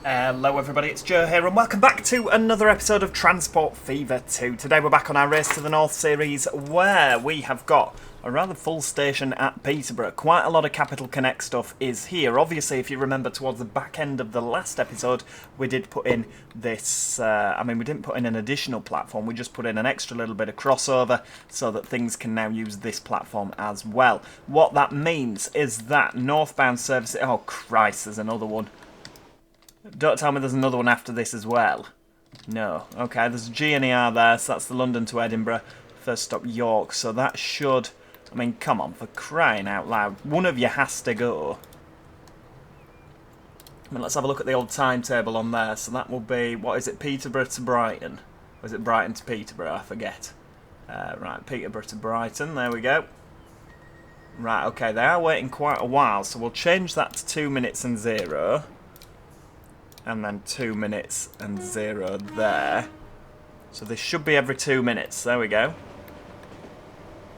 Hello everybody, it's Joe here and welcome back to another episode of Transport Fever 2. Today we're back on our Race to the North series where we have got a rather full station at Peterborough. Quite a lot of Capital Connect stuff is here. Obviously, if you remember towards the back end of the last episode, we did put in this, we didn't put in an additional platform, we just put in an extra little bit of crossover so that things can now use this platform as well. What that means is that northbound services, oh Christ, there's another one. Don't tell me there's another one after this as well. No. Okay, there's a GNER there, so that's the London to Edinburgh. First stop York, so that should... I mean, come on, for crying out loud. One of you has to go. I mean, let's have a look at the old timetable on there. So that will be, what is it, Peterborough to Brighton? Or is it Brighton to Peterborough? I forget. Right, Peterborough to Brighton, there we go. Right, okay, they are waiting quite a while, so we'll change that to 2 minutes and 0. And then 2 minutes and 0 there. So this should be every 2 minutes. There we go.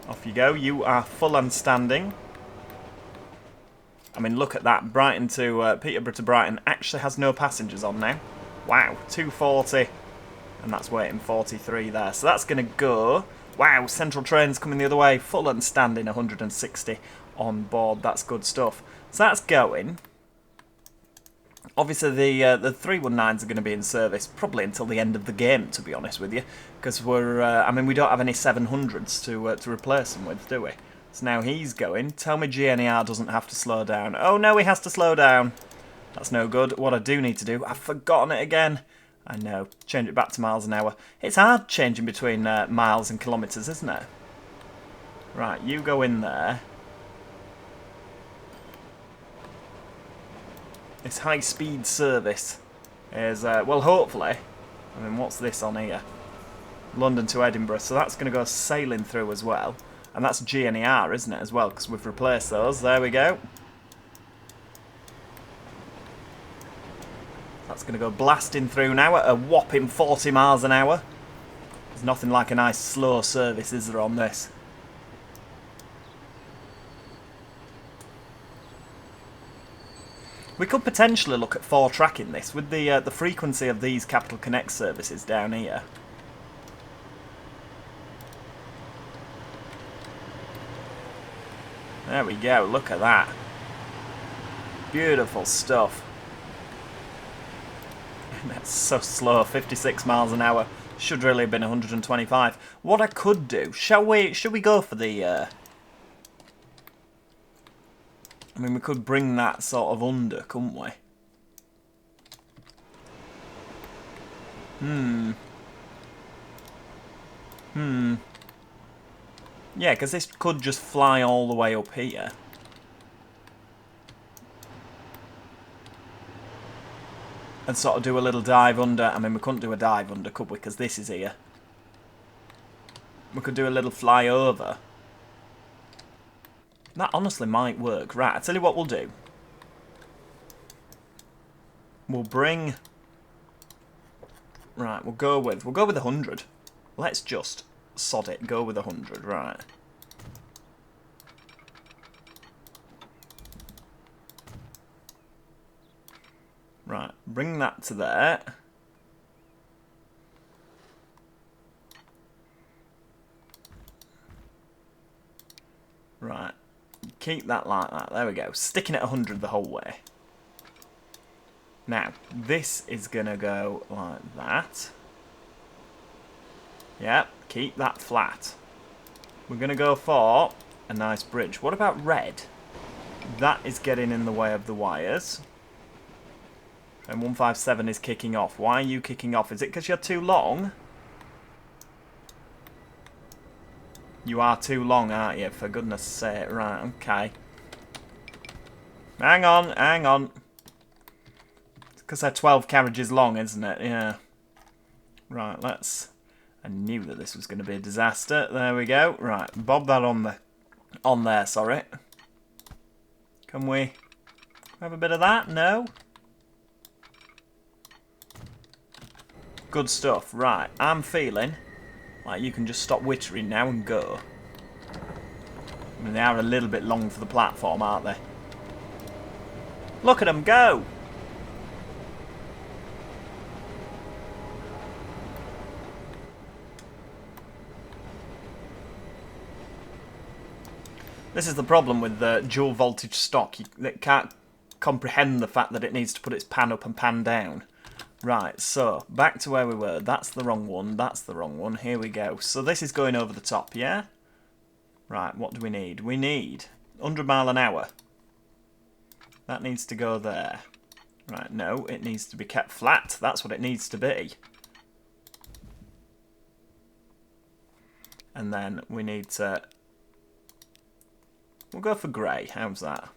Off you go. You are full and standing. I mean, look at that. Brighton to Peterborough to Brighton actually has no passengers on now. Wow, 240. And that's waiting 43 there. So that's going to go. Wow, Central Train's coming the other way. Full and standing, 160 on board. That's good stuff. So that's going. Obviously, the 319s are going to be in service probably until the end of the game, to be honest with you, because we're, we don't have any 700s to replace them with, do we? So now he's going. Tell me GNER doesn't have to slow down. Oh no, he has to slow down. That's no good. What I do need to do, I've forgotten it again. I know. Change it back to miles an hour. It's hard changing between miles and kilometres, isn't it? Right, you go in there. This high-speed service is, well, hopefully, I mean, what's this on here? London to Edinburgh, so that's going to go sailing through as well. And that's GNER, isn't it, as well, because we've replaced those. There we go. That's going to go blasting through now at a whopping 40 miles an hour. There's nothing like a nice slow service, is there, on this? We could potentially look at 4-tracking this with the frequency of these Capital Connect services down here. There we go, look at that. Beautiful stuff. That's so slow, 56 miles an hour. Should really have been 125. What I could do, should we go for the... I mean, we could bring that sort of under, couldn't we? Yeah, because this could just fly all the way up here. And sort of do a little dive under. I mean, we couldn't do a dive under, could we? Because this is here. We could do a little fly over. That honestly might work. Right, I'll tell you what we'll do. We'll bring... Right, we'll go with 100. Let's just sod it. Go with 100, right. Right, bring that to there. Right. Keep that like that. There we go. Sticking at 100 the whole way. Now, this is going to go like that. Yep, keep that flat. We're going to go for a nice bridge. What about red? That is getting in the way of the wires. And 157 is kicking off. Why are you kicking off? Is it because you're too long? You are too long, aren't you? For goodness sake. Right, okay. Hang on, hang on. It's because they're 12 carriages long, isn't it? Yeah. Right, let's... I knew that this was going to be a disaster. There we go. Right, bob that on there, sorry. Can we have a bit of that? No? Good stuff. Right, I'm feeling... like, you can just stop wittering now and go. I mean, they are a little bit long for the platform, aren't they? Look at them go! This is the problem with the dual voltage stock. It can't comprehend the fact that it needs to put its pan up and pan down. Right, so, back to where we were. That's the wrong one, that's the wrong one. Here we go. So this is going over the top, yeah? Right, what do we need? We need 100 mile an hour. That needs to go there. Right, no, it needs to be kept flat. That's what it needs to be. And then we need to... We'll go for grey. How's that?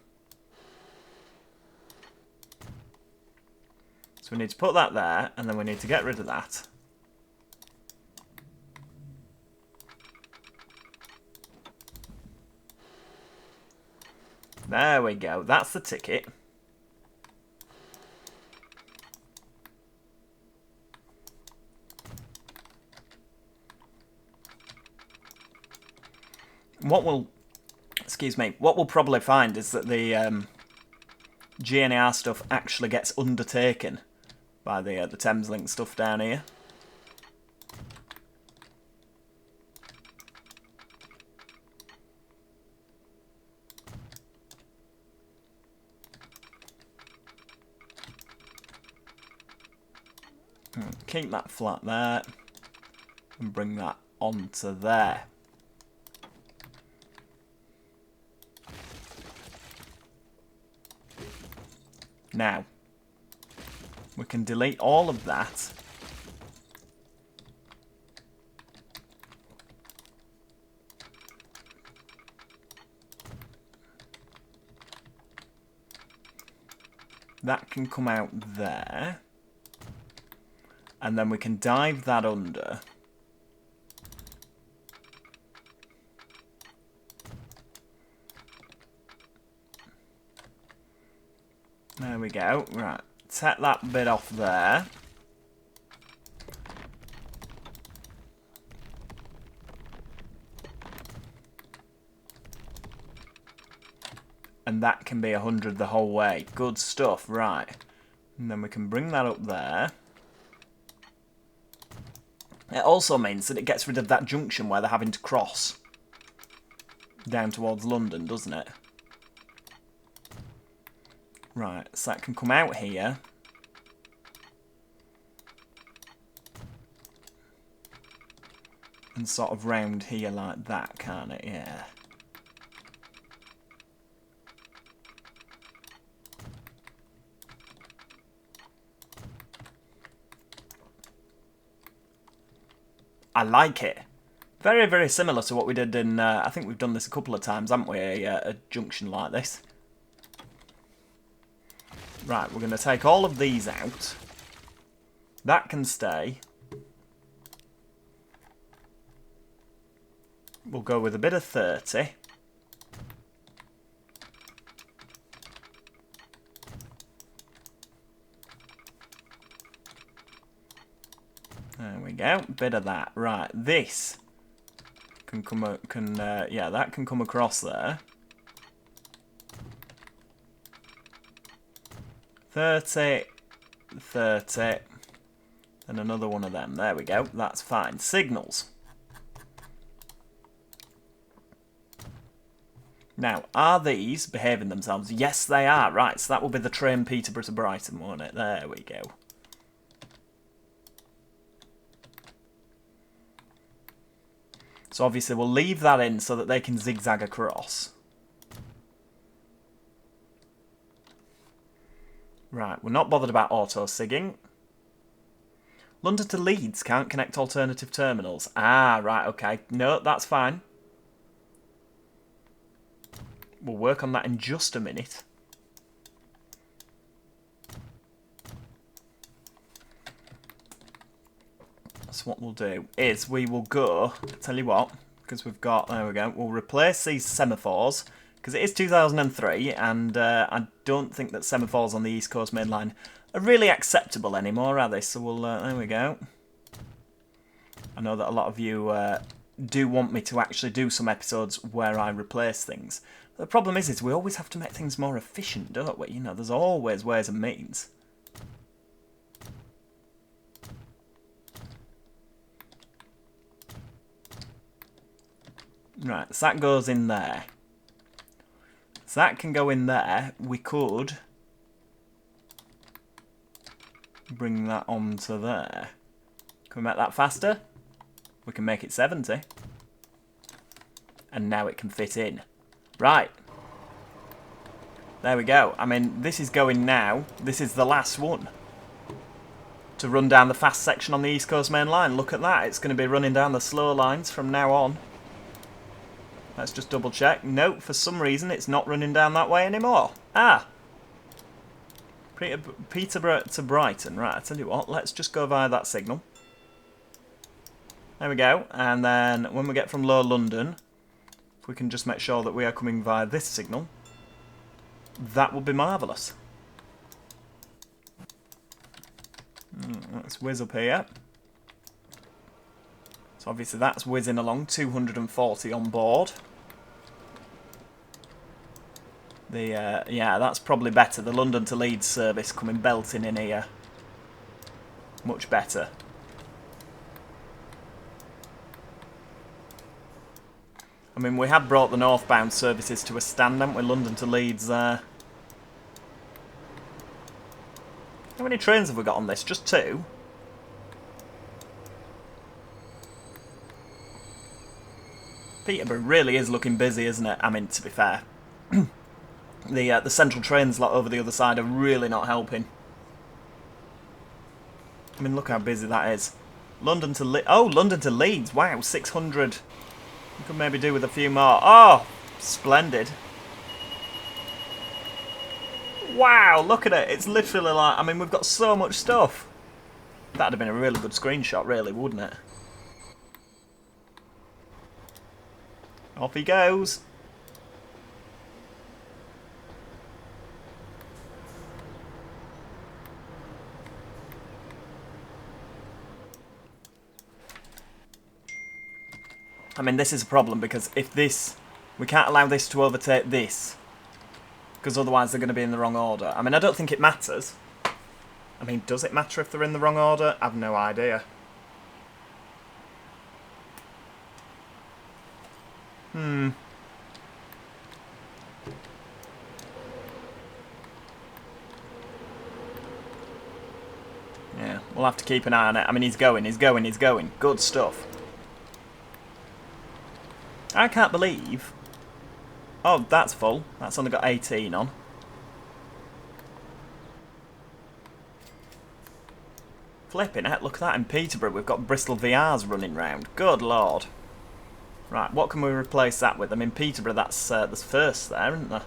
So we need to put that there, and then we need to get rid of that. There we go. That's the ticket. What we'll probably find is that the GNR stuff actually gets undertaken by the Thameslink stuff down here. Keep that flat there and bring that onto there. Now, we can delete all of that. That can come out there. And then we can dive that under. There we go. Right. Set that bit off there. And that can be 100 the whole way. Good stuff. Right. And then we can bring that up there. It also means that it gets rid of that junction where they're having to cross down towards London, doesn't it? Right, so that can come out here. And sort of round here like that, can't it? Yeah. I like it. Very, very similar to what we did in... I think we've done this a couple of times, haven't we? A junction like this. Right, we're going to take all of these out. That can stay. We'll go with a bit of 30. There we go, bit of that. Right, this can come, yeah, that can come across there. 30, 30, and another one of them. There we go, that's fine. Signals. Now, are these behaving themselves? Yes, they are. Right, so that will be the train Peterborough to Brighton, won't it? There we go. So obviously we'll leave that in so that they can zigzag across. Right, we're not bothered about auto-sigging. London to Leeds can't connect alternative terminals. Ah, right, okay. No, that's fine. We'll work on that in just a minute. So what we'll do is we will go, tell you what, because we've got, there we go, we'll replace these semaphores, because it is 2003, and I don't think that semaphores on the East Coast Main Line are really acceptable anymore, are they? So we'll, there we go. I know that a lot of you do want me to actually do some episodes where I replace things. The problem is we always have to make things more efficient, don't we? You know, there's always ways and means. Right, so that goes in there. So that can go in there. We could bring that onto there. Can we make that faster? We can make it 70. And now it can fit in. Right. There we go. I mean, this is going now. This is the last one to run down the fast section on the East Coast Main Line. Look at that. It's going to be running down the slow lines from now on. Let's just double check. No, for some reason it's not running down that way anymore. Ah. Peterborough to Brighton. Right, I tell you what. Let's just go via that signal. There we go. And then when we get from Low London, if we can just make sure that we are coming via this signal, that would be marvellous. Let's whiz up here. So obviously that's whizzing along, 240 on board. Yeah, that's probably better. The London to Leeds service coming belting in here. Much better. I mean, we have brought the northbound services to a stand, haven't we? London to Leeds there. How many trains have we got on this? Just 2? Peterborough really is looking busy, isn't it? I mean, to be fair. The central trains like over the other side are really not helping. I mean, look how busy that is. London to London to Leeds. Wow, 600. We could maybe do with a few more. Oh, splendid. Wow, look at it. It's literally like, I mean, we've got so much stuff. That'd have been a really good screenshot, really, wouldn't it? Off he goes. I mean, this is a problem because if this... We can't allow this to overtake this. Because otherwise they're going to be in the wrong order. I mean, I don't think it matters. I mean, does it matter if they're in the wrong order? I've no idea. Yeah, we'll have to keep an eye on it. I mean, he's going. Good stuff. I can't believe... Oh, that's full. That's only got 18 on. Flipping heck, look at that. In Peterborough, we've got Bristol VRs running round. Good lord. Right, what can we replace that with? I mean, Peterborough, that's there's first there, isn't there?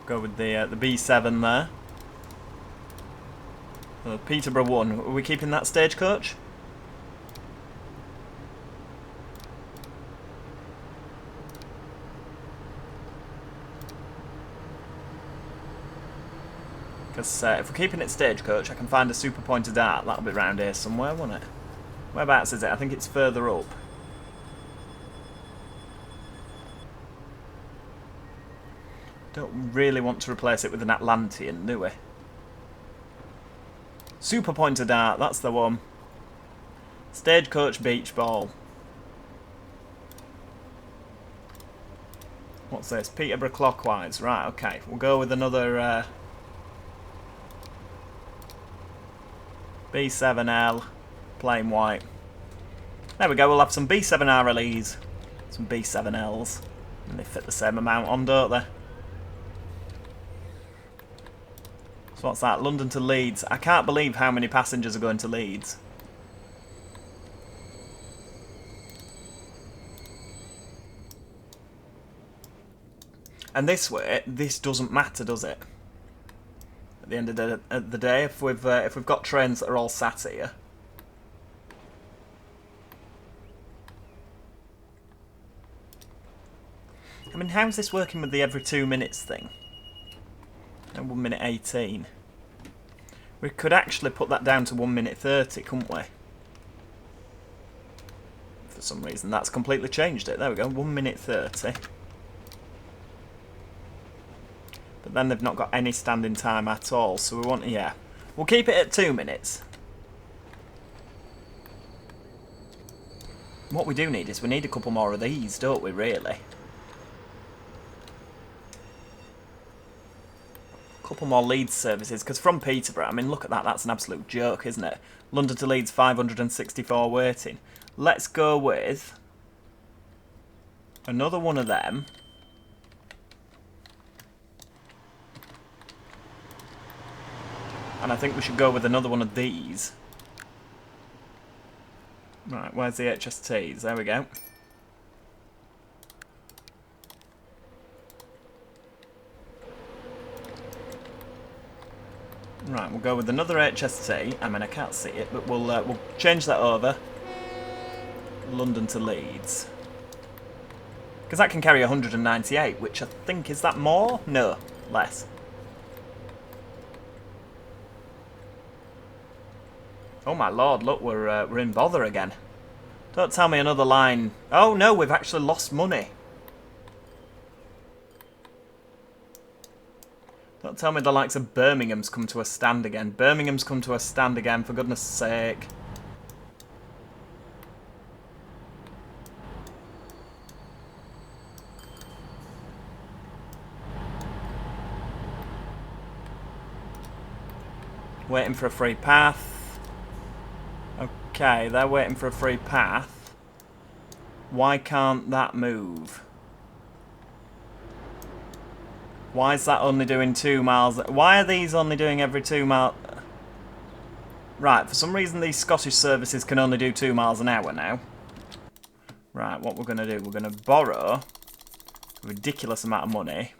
Go with the B7 there. Peterborough 1. Are we keeping that stagecoach? Because if we're keeping it stagecoach, I can find a super pointed dart. That'll be round here somewhere, won't it? Whereabouts is it? I think it's further up. Don't really want to replace it with an Atlantean, do we? Super pointed dart, that's the one. Stagecoach beach ball. What's this? Peterborough clockwise. Right, okay. We'll go with another B7L, plain white. There we go, we'll have some B7 RLEs, some B7Ls. And they fit the same amount on, don't they? So what's that? London to Leeds. I can't believe how many passengers are going to Leeds. And this way, this doesn't matter, does it? At the end of the day, if we've got trains that are all sat here. I mean, how's this working with the every 2 minutes thing? And 1 minute 18. We could actually put that down to 1 minute 30, couldn't we? For some reason, that's completely changed it. There we go, 1 minute 30. But then they've not got any standing time at all, so we want, yeah. We'll keep it at 2 minutes. What we do need is we need a couple more of these, don't we, really? A couple more Leeds services, because from Peterborough, I mean, look at that, that's an absolute joke, isn't it? London to Leeds, 564 waiting. Let's go with another one of them. And I think we should go with another one of these. Right, where's the HSTs? There we go. Right, we'll go with another HST. I mean, I can't see it, but we'll change that over. London to Leeds. Because that can carry 198, which I think, is that more? No, less. Oh my lord, look, we're in bother again. Don't tell me another line. Oh no, we've actually lost money. Don't tell me the likes of Birmingham's come to a stand again. Birmingham's come to a stand again, for goodness sake. Waiting for a free path. Okay, they're waiting for a free path. Why can't that move? Why is that only doing 2 miles? Why are these only doing every 2 miles? Right, for some reason these Scottish services can only do 2 miles an hour now. Right, what we're going to do, we're going to borrow a ridiculous amount of money.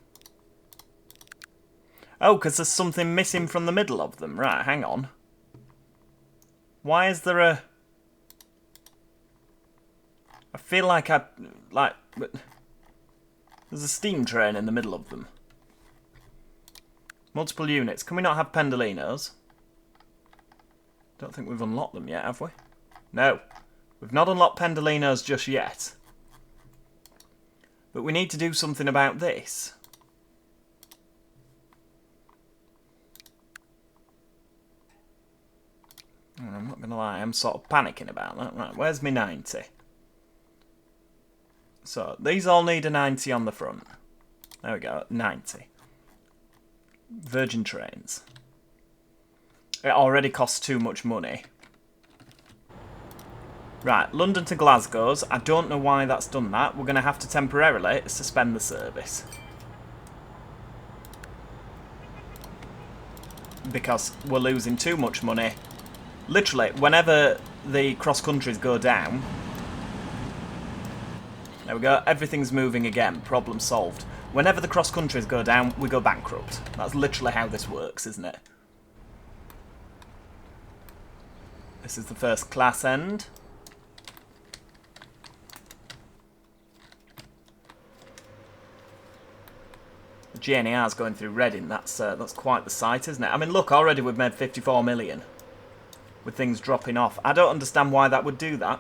Oh, because there's something missing from the middle of them. Right, hang on. Why is there a... I feel like there's a steam train in the middle of them. Multiple units. Can we not have Pendolinos? Don't think we've unlocked them yet, have we? No. We've not unlocked Pendolinos just yet. But we need to do something about this. I'm not going to lie, I'm sort of panicking about that. Right, where's my 90? So, these all need a 90 on the front. There we go, 90. Virgin Trains. It already costs too much money. Right, London to Glasgow's. I don't know why that's done that. We're going to have to temporarily suspend the service. Because we're losing too much money. Literally, whenever the cross-countries go down... There we go, everything's moving again, problem solved. Whenever the cross-countries go down, we go bankrupt. That's literally how this works, isn't it? This is the first class end. The GNER's going through Reading, that's quite the sight, isn't it? I mean, look, already we've made 54 million. With things dropping off. I don't understand why that would do that.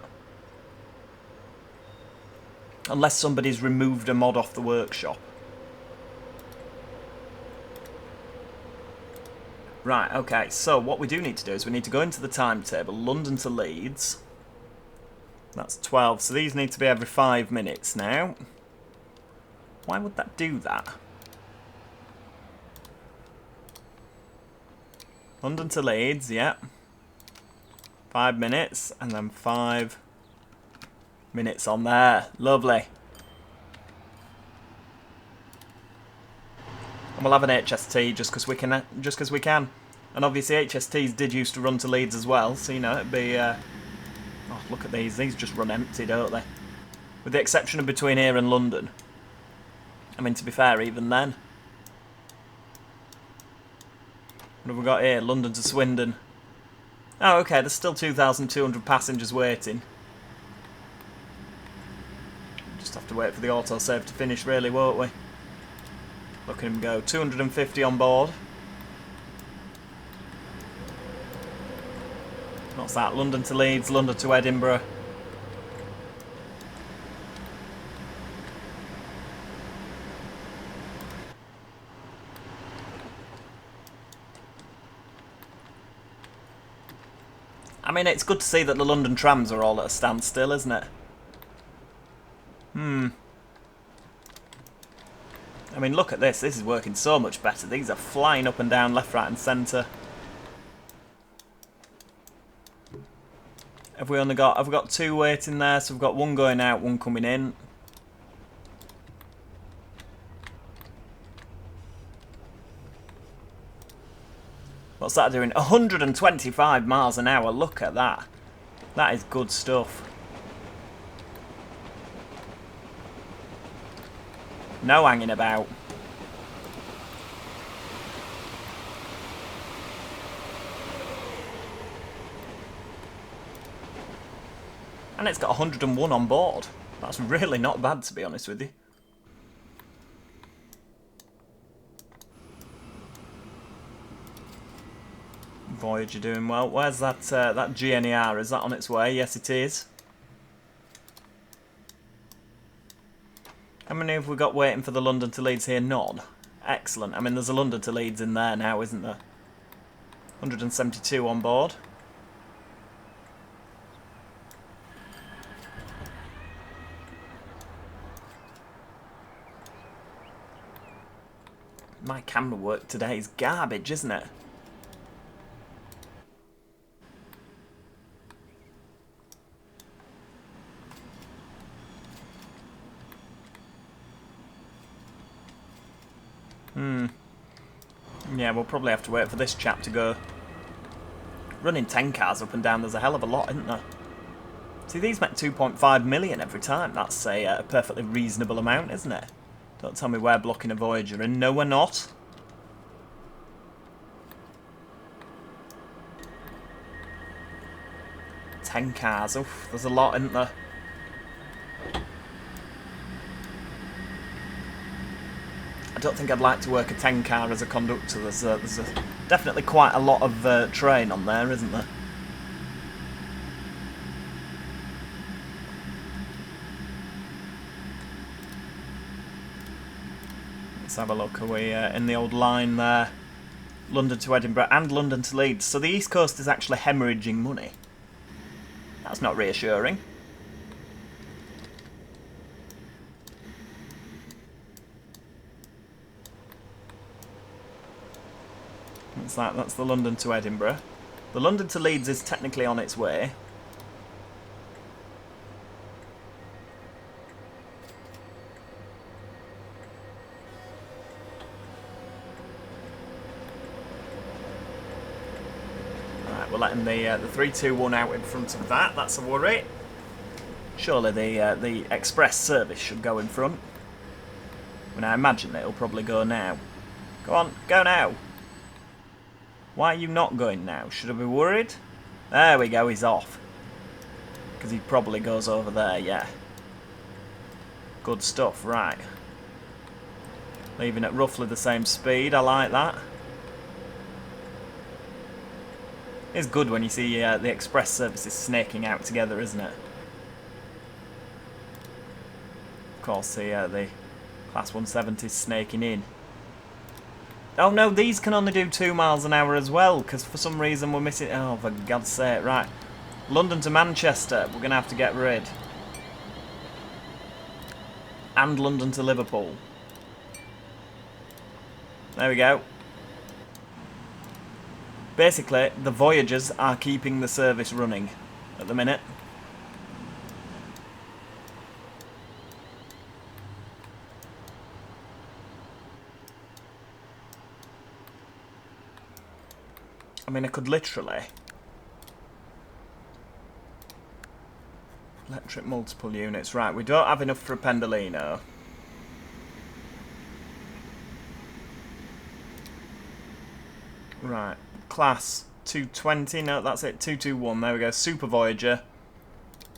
Unless somebody's removed a mod off the workshop. Right, okay, so what we do need to do is we need to go into the timetable. London to Leeds. That's 12, so these need to be every 5 minutes now. Why would that do that? London to Leeds, yeah. 5 minutes, and then 5 minutes on there. Lovely. And we'll have an HST just because we can. And obviously HSTs did used to run to Leeds as well, so you know it'd be. Oh, look at these. These just run empty, don't they? With the exception of between here and London. I mean, to be fair, even then. What have we got here? London to Swindon. Oh, okay, there's still 2,200 passengers waiting. Just have to wait for the autosave to finish, really, won't we? Look at him go. 250 on board. What's that? London to Leeds, London to Edinburgh. I mean, it's good to see that the London trams are all at a standstill, isn't it? I mean, look at this. This is working so much better. These are flying up and down, left, right and centre. Have we got two waiting there? So we've got one going out, one coming in. What's that doing? 125 miles an hour. Look at that. That is good stuff. No hanging about. And it's got 101 on board. That's really not bad, to be honest with you. Voyager doing well. Where's that that GNER? Is that on its way? Yes, it is. How many have we got waiting for the London to Leeds here? None. Excellent. I mean, there's a London to Leeds in there now, isn't there? 172 on board. My camera work today is garbage, isn't it? Yeah, we'll probably have to wait for this chap to go. Running 10 cars up and down, there's a hell of a lot, isn't there? See, these make 2.5 million every time. That's a perfectly reasonable amount, isn't it? Don't tell me we're blocking a Voyager, and no, we're not. Ten cars, oof, there's a lot, isn't there? I don't think I'd like to work a 10 car as a conductor. There's definitely quite a lot of train on there, isn't there? Let's have a look. Are we in the old line there? London to Edinburgh and London to Leeds. So the East Coast is actually hemorrhaging money. That's not reassuring. That's the London to Edinburgh. The London to Leeds is technically on its way. Right, we're letting the 321 out in front of that. That's a worry. Surely the express service should go in front. I mean, I imagine it'll probably go now. Go on, go now. Why are you not going now? Should I be worried? There we go, he's off. Because he probably goes over there, yeah. Good stuff, right. Leaving at roughly the same speed, I like that. It's good when you see the express services snaking out together, isn't it? Of course, the Class 170 is snaking in. Oh no, these can only do 2 miles an hour as well, because for some reason we're missing... Oh, for God's sake, right. London to Manchester, we're going to have to get rid. And London to Liverpool. There we go. Basically, the Voyagers are keeping the service running at the minute. I mean, I could literally... Electric multiple units. Right, we don't have enough for a Pendolino. Right, class 220. No, that's it. 221. There we go. Super Voyager.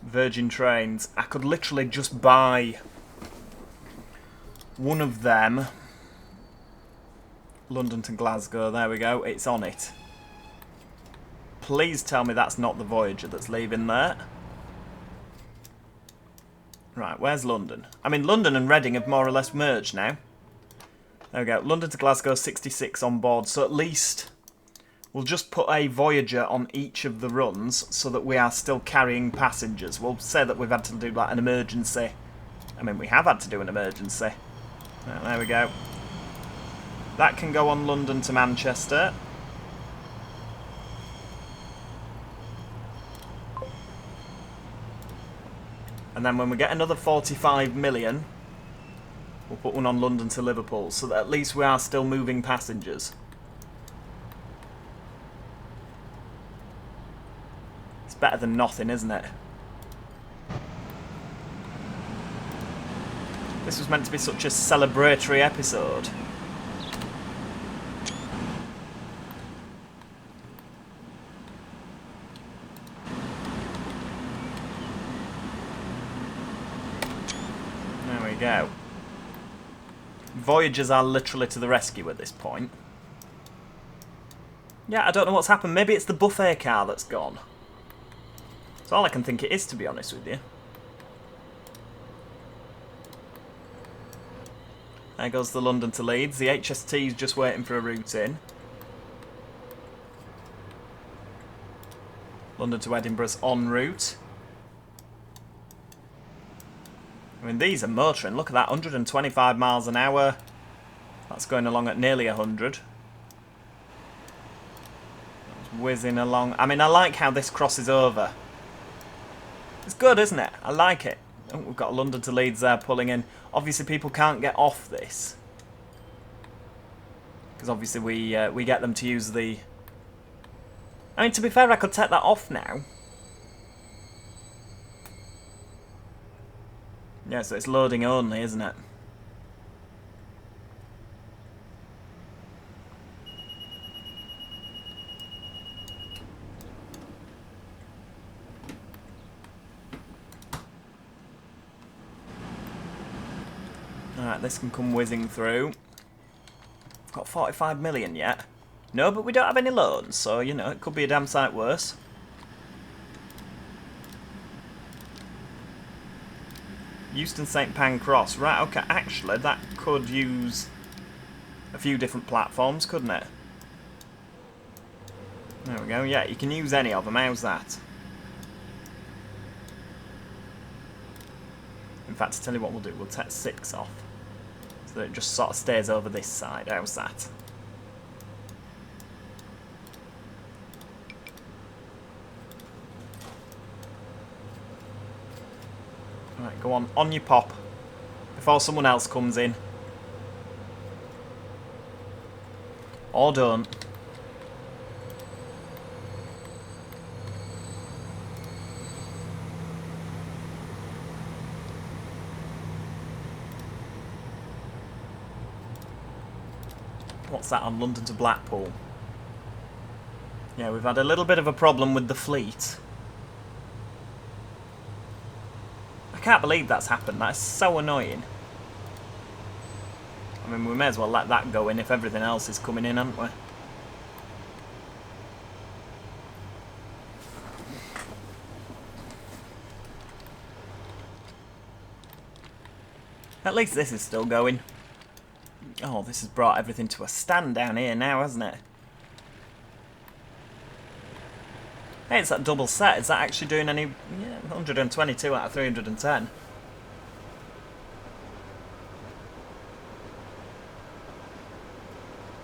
Virgin Trains. I could literally just buy one of them. London to Glasgow. There we go. It's on it. Please tell me that's not the Voyager that's leaving there. Right, where's London? I mean, London and Reading have more or less merged now. There we go. London to Glasgow, 66 on board. So at least we'll just put a Voyager on each of the runs so that we are still carrying passengers. We'll say that we've had to do like an emergency I mean, we have had to do an emergency. Right, there we go. That can go on London to Manchester. And then when we get another 45 million, we'll put one on London to Liverpool, so that at least we are still moving passengers. It's better than nothing, isn't it? This was meant to be such a celebratory episode. There we go. Voyagers are literally to the rescue at this point. Yeah, I don't know what's happened. Maybe it's the buffet car that's gone. That's all I can think it is, to be honest with you. There goes the London to Leeds. The HST is just waiting for a route in. London to Edinburgh's en route. I mean, these are motoring. Look at that, 125 miles an hour. That's going along at nearly 100. That's whizzing along. I mean, I like how this crosses over. It's good, isn't it? I like it. Oh, we've got London to Leeds there pulling in. Obviously, people can't get off this. Because obviously we get them to use the... I mean, to be fair, I could take that off now. Yeah, so it's loading only, isn't it? Alright, this can come whizzing through. Got 45 million yet. No, but we don't have any loans, so, you know, it could be a damn sight worse. Euston St Pancras. Right, okay, actually, that could use a few different platforms, couldn't it? There we go, yeah, you can use any of them. How's that? In fact, to tell you what we'll do, we'll take 6 off. So that it just sort of stays over this side. How's that? Right, go on your pop. Before someone else comes in. Or don't. What's that on London to Blackpool? Yeah, we've had a little bit of a problem with the fleet. I can't believe that's happened. That's so annoying. I mean, we may as well let that go in if everything else is coming in, haven't we? At least this is still going. Oh, this has brought everything to a stand down here now, hasn't it? Hey, it's that double set. Is that actually doing any... Yeah, 122 out of 310.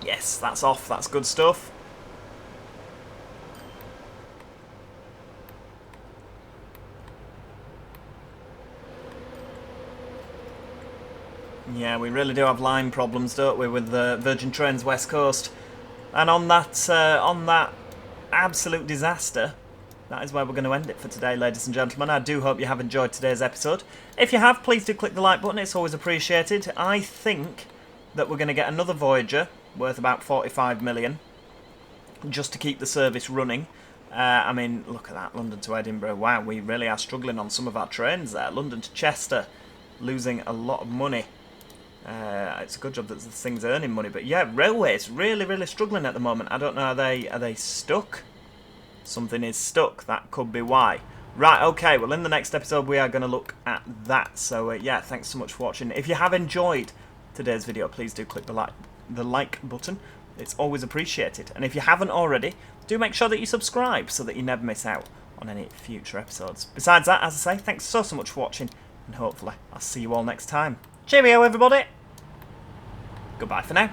Yes, that's off. That's good stuff. Yeah, we really do have line problems, don't we, with Virgin Trains West Coast. And on that absolute disaster, that is where we're going to end it for today, ladies and gentlemen. I do hope you have enjoyed today's episode. If you have, please do click the like button. It's always appreciated. I think that we're going to get another Voyager worth about 45 million just to keep the service running. I mean, look at that, London to Edinburgh. Wow, we really are struggling on some of our trains there. London to Chester, losing a lot of money. It's a good job that this thing's earning money, but yeah, railways really struggling at the moment. I don't know, are they stuck? Something is stuck, that could be why. Right, okay, well in the next episode we are going to look at that. So yeah, thanks so much for watching. If you have enjoyed today's video, please do click the like button. It's always appreciated. And if you haven't already, do make sure that you subscribe so that you never miss out on any future episodes. Besides that, as I say, thanks so much for watching, and and hopefully I'll see you all next time. Cheerio, everybody! Goodbye for now.